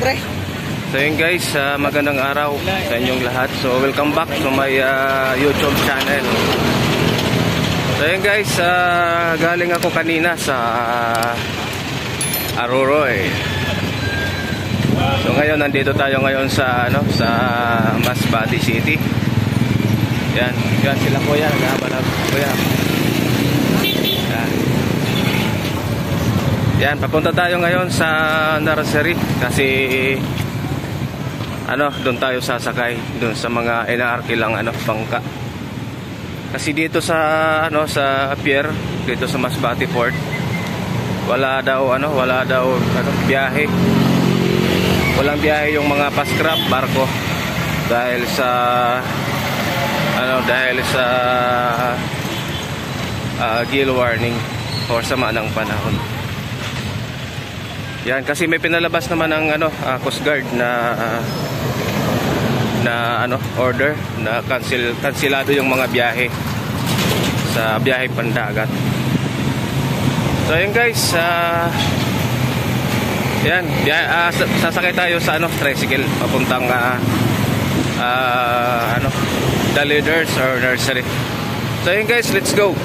pre. So yun guys, magandang araw sa inyong lahat. So welcome back to my YouTube channel. So yun guys, galing ako kanina sa Aroroy. So ngayon nandito tayo ngayon sa sa Masbate City. Yan sila kuya, naghahanap kuya. Yan, papunta tayo ngayon sa nursery kasi doon tayo sasakay doon sa mga inaarkilang bangka. Kasi dito sa sa pier dito sa Masbate Port wala daw biyahe. Walang biyahe yung mga pa-scrap barko dahil sa gale warning or sama ng panahon. Yan kasi may pinalabas naman ng Coast Guard na order na kansilado yung mga biyahe sa biyahe pandagat. So yun guys, sasakay tayo sa tricycle papuntang the leaders or nursery. So yun guys, let's go.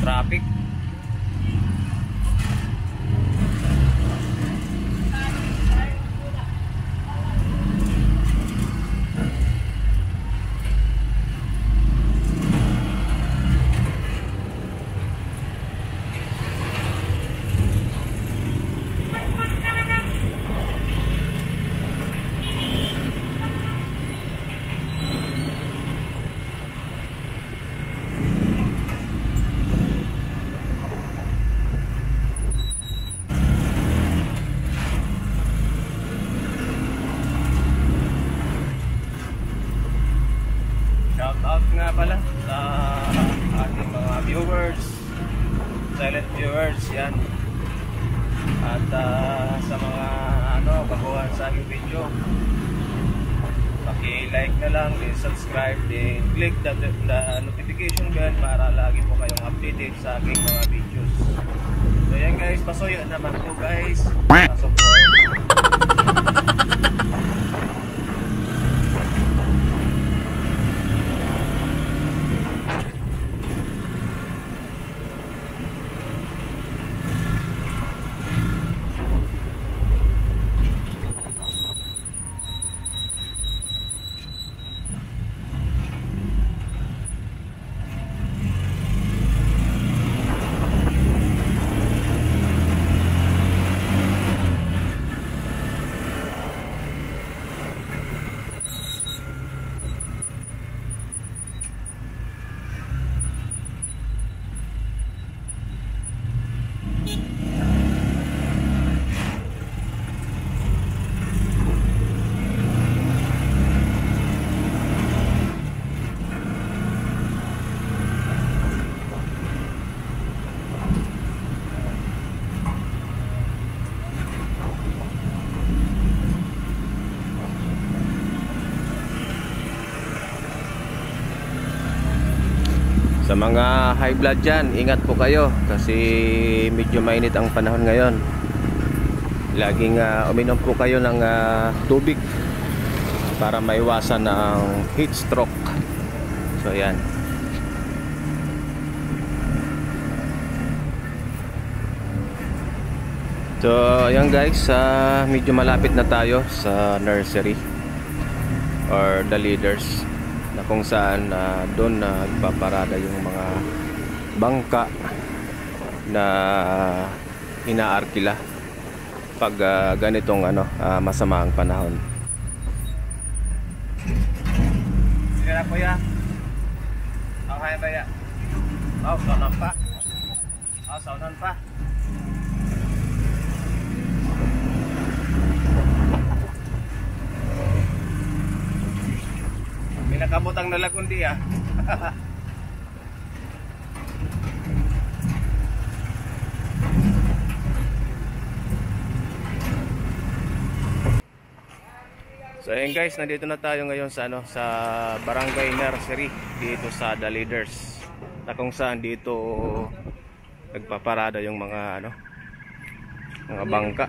Traffic. Shoutout nga pala sa ating mga viewers, silent viewers yan, at sa mga baguhan sa aking video, paki-like na lang, subscribe, click the notification bell para lagi po kayong updated sa aking mga videos. So yan guys, pasuyo naman po guys sa support. Sa mga high blood dyan, ingat po kayo kasi medyo mainit ang panahon ngayon. Laging uminom po kayo ng tubig para maiwasan ang heat stroke. So yan. So ayan guys, medyo malapit na tayo sa nursery or the leaders, na kung saan doon nagpaparada yung mga bangka na inaarkila pag ganitong masama ang panahon. Sige na kuya. Okay ba ya? Saunan pa. Saunan pa. Nakamutang nalakundi So ayun guys, nandito na tayo ngayon sa sa Barangay Nursery dito sa The Leaders. Na kung saan dito nagpaparada yung mga mga bangka.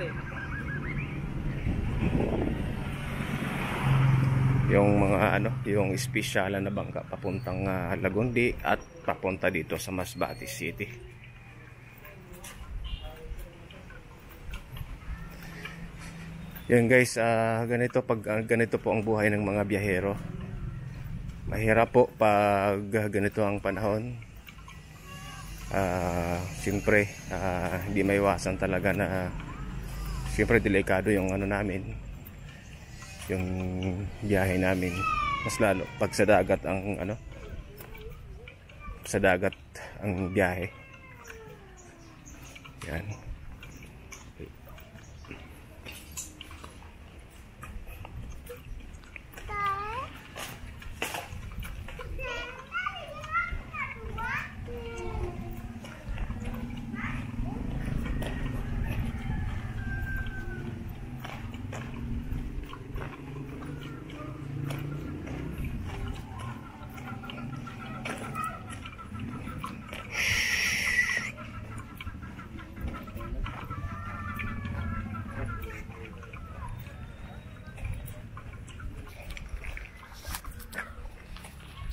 Yung mga yung espesyal na bangka papuntang Lagundi at papunta dito sa Masbate City. Yan guys, ganito po ang buhay ng mga biyahero. Mahirap po pag ganito ang panahon. Siyempre, hindi maiwasan talaga na siyempre delikado yung namin, yung biyahe namin. Mas lalo pag sa dagat ang sa dagat ang biyahe. Yan.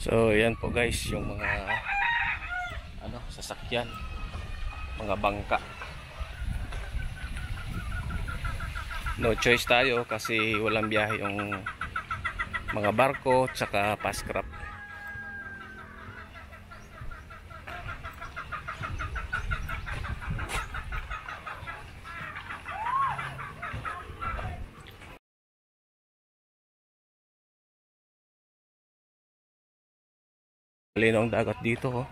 So yan po guys yung mga sasakyan, mga bangka. No choice tayo kasi walang biyahe yung mga barko tsaka paskrap. Malinaw ang dagat dito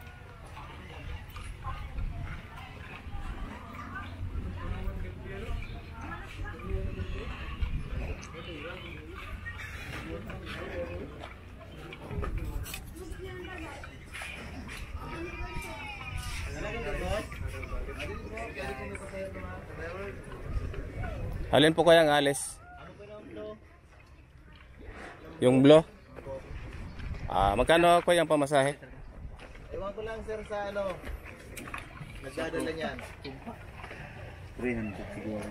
Alin po kayang alis? Yung blow? Magkano ako yung pamasahe? Ewan ko lang sir sa nagdadala niyan. 300 siguro.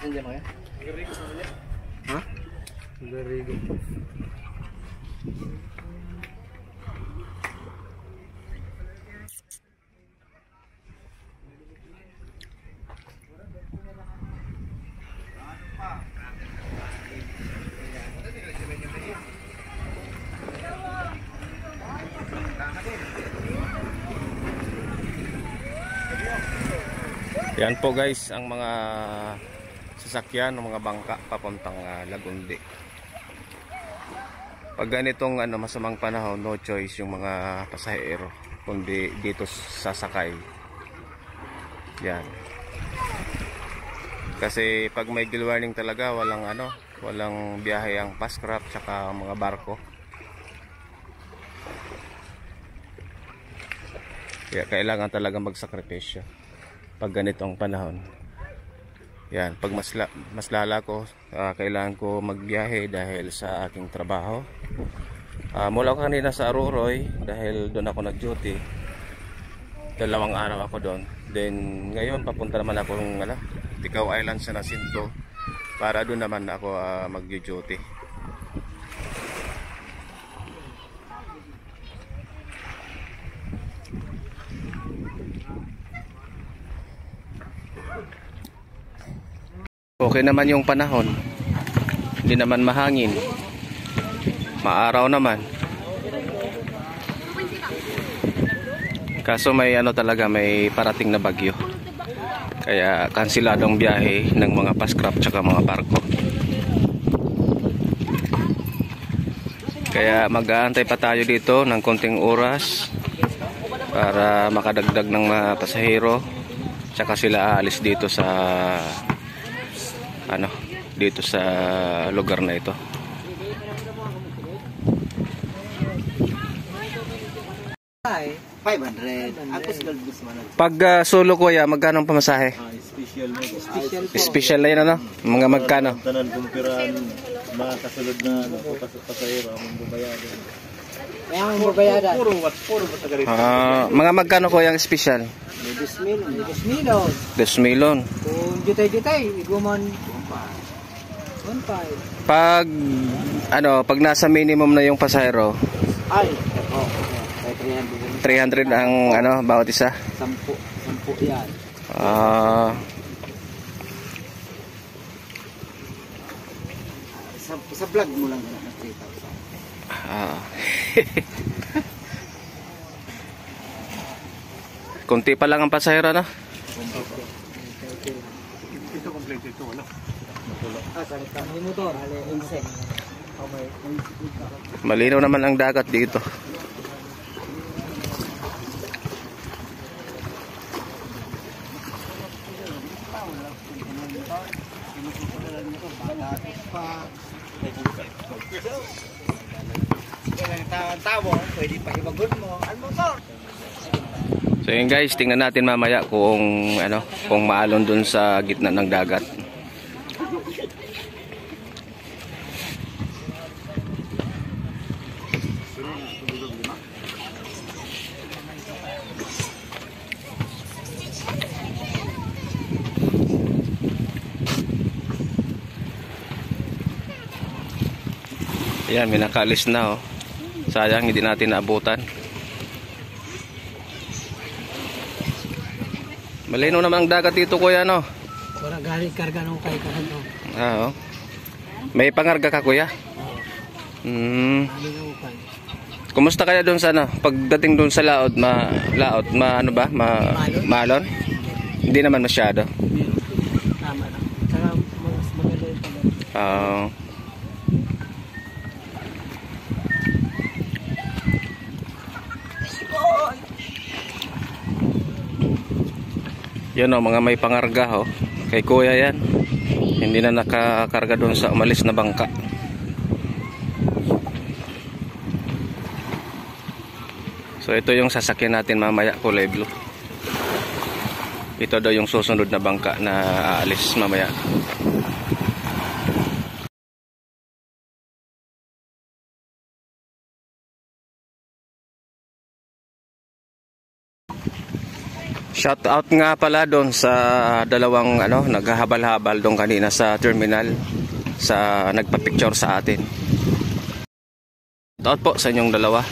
Hindi mo yan? Garigo pa niya? Ha? Garigo. Yan po guys ang mga sasakyan ng mga bangka papuntang Lagundi. Pag ganitong masamang panahon, no choice yung mga pasahero kundi dito sasakay. Yan. Kasi pag may gill warning talaga walang biyahe ang paskrap tsaka mga barko. Kaya kailangan talaga magsakripisyo pag ganitong panahon. Yan, pag mas lala ko, kailangan ko magbiyahe dahil sa aking trabaho. Mula ko kanina sa Aruroy dahil doon ako nag-duty. 2 araw ako doon. Then ngayon papunta naman ako ng Ticao Island sa Nacinto para doon naman ako mag-duty. Okay naman yung panahon. Hindi naman mahangin. Maaraw naman. Kaso may talaga may parating na bagyo. Kaya kanseladong biyahe ng mga paskrap tsaka mga barko. Kaya mag-aantay pa tayo dito ng konting oras para makadagdag ng mga pasahero. Tsaka sila aalis dito sa dito sa lugar na ito. Ay, 500. Ako sa Galbus man. Pag solo kuya, magkano ang pamasahe? Special mo. Special po. Special na yun ano? Mga magkano? Tanan kumpiran mga kasulod na pasahero ang babayaran. Kaya ang babayaran. Puro sa ganito. Mga magkano kuya ang special? May 2,000. 2,000. Kung jutay-jutay, iguman 1.5. Pag pag nasa minimum na yung pasahero, Ay, oo. 300. 300 ang bawat isa. 10 yan. Sa vlog mo lang na 3,000. Kunti pa lang ang pasahero na. Ito kompleto ito wala. May motor. Insect. Malinaw naman ang dagat dito. Pwede pa ibagod mo ang motor. So yun guys, tingnan natin mamaya kung kung maalon dun sa gitna ng dagat. Ayan, may nakalis na sayang hindi natin naabutan. Malinaw naman ang dagat dito kuya Wala galing karga nung kay kanto. May pangarga ka kuya? Kumusta kaya doon sa pagdating doon sa laot, maalon? Hindi naman masyado. Tama lang. Saka mas maganda yung pala. Yan mga may pangarga kay kuya yan. Hindi na nakakarga doon sa umalis na bangka. So ito yung sasakyan natin mamaya, kulay blue. Ito daw yung susunod na bangka na aalis mamaya. Shout out nga pala doon sa dalawang naghahabal-habal doon kanina sa terminal, sa nagpa-picture sa atin. Shout out po sa inyong dalawa.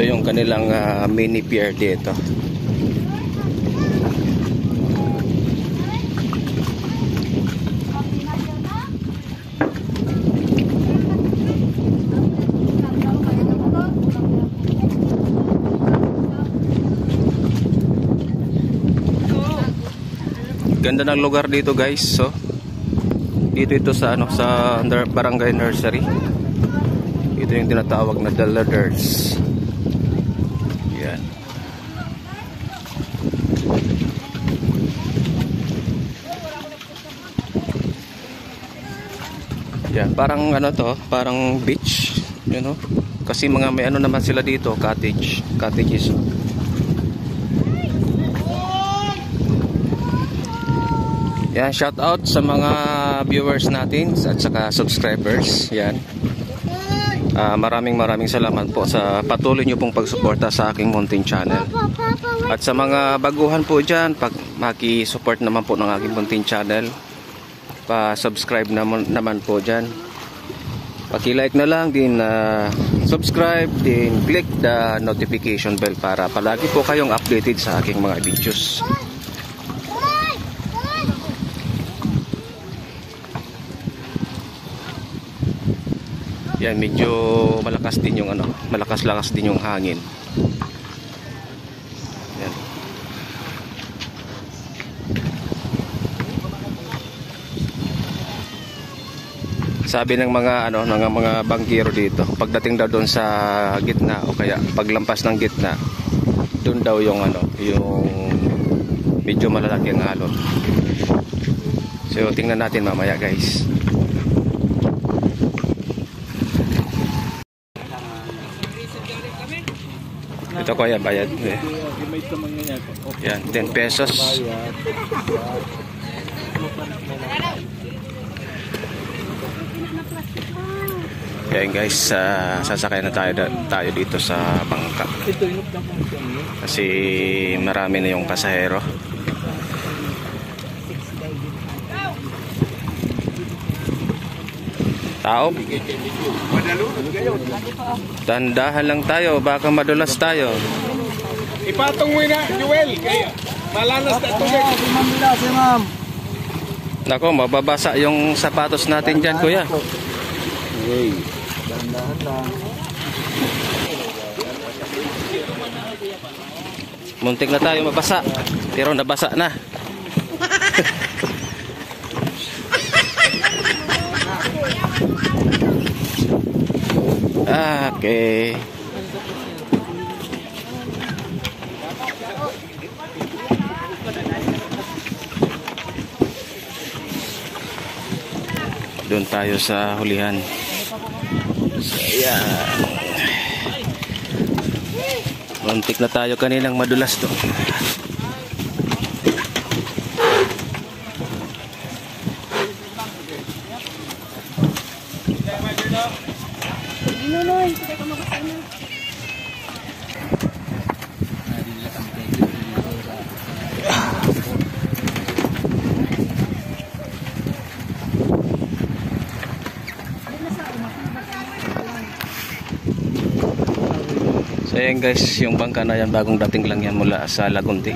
Ito yung kanilang mini pier dito. Ganda ng lugar dito guys. So dito ito sa sa Barangay Nursery. Ito yung tinatawag na The Ladders. Yan. Yan, parang parang beach, kasi mga may naman sila dito, cottages. Yan, shout out sa mga viewers natin at saka subscribers. Yan. Maraming salamat po sa patuloy nyo pong pagsuporta sa aking munting channel. At sa mga baguhan po dyan, maki-support naman po ng aking munting channel. Pa-subscribe naman po dyan. Paki-like na lang din, subscribe, din click the notification bell para palagi po kayong updated sa aking mga videos. Yan, medyo malakas din yung malakas din yung hangin. Yan. Sabi ng mga ng mga bangkero dito, pagdating daw doon sa gitna o kaya paglampas ng gitna, doon daw yung yung medyo malalaki ang alon. So tingnan natin mamaya, guys. Ito ko yan, bayad. Yan, 10 pesos. Yan guys, sasakay na tayo dito sa bangka. Kasi marami na yung pasahero. Tao. Tandahan lang tayo, baka madulas tayo. Ipatong mo na, Joel. Kaya malanas na tubig. Si ma'am. Nako, mababasa yung sapatos natin dyan, kuya. Okay. Dahan-dahan lang. Muntik na tayo mabasa, pero nabasa na. Okay. Doon tayo sa hulihan. So, yan. Muntik na tayo kaninang madulas doon. So ayan guys, yung bangka na yan, bagong dating lang yan mula sa Lagunti.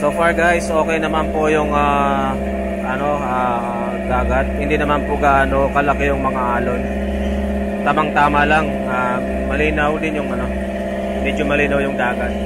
So far guys, okay naman po yung dagat. Hindi naman po gaano kalaki yung mga alon. Tamang-tama lang. Malinaw din yung medyo malinaw yung dagat.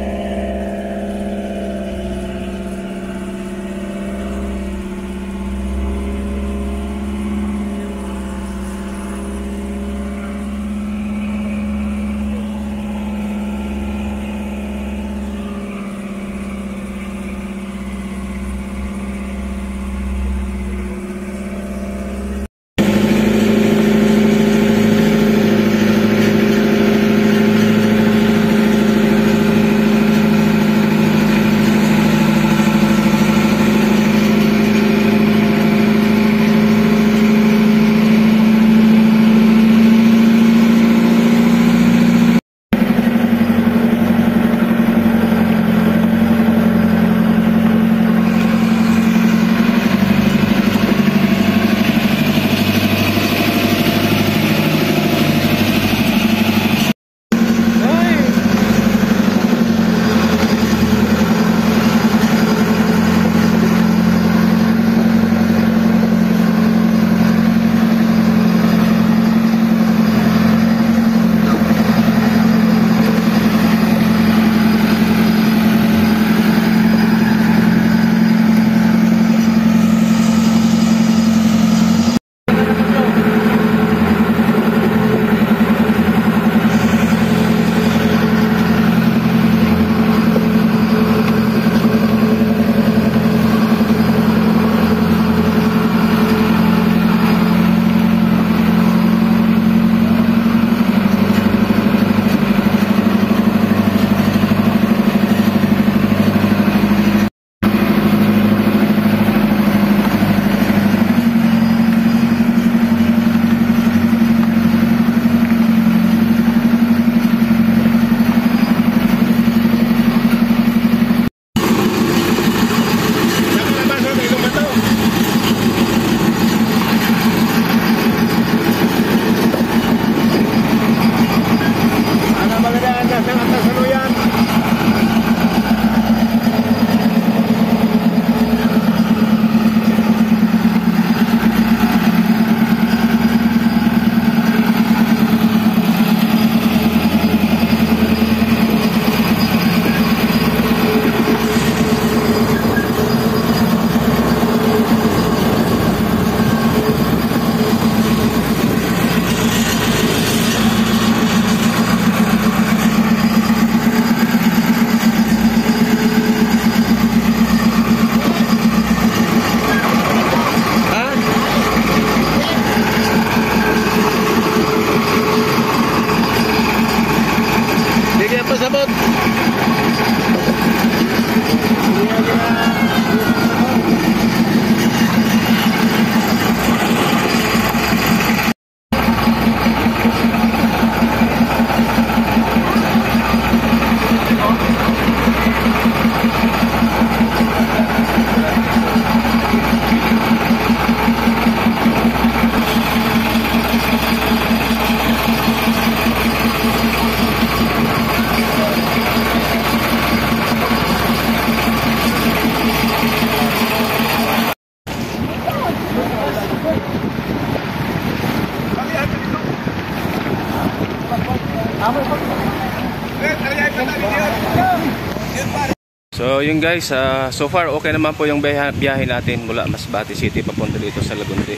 So yun guys, so far okay naman po yung biyahe natin mula Masbate City papunta dito sa Lagundi.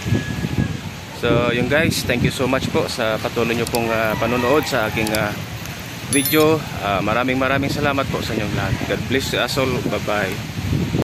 So yun guys, thank you so much po sa patuloy nyo pong panonood sa aking video. Maraming salamat po sa inyong lahat. God bless us all. Bye bye.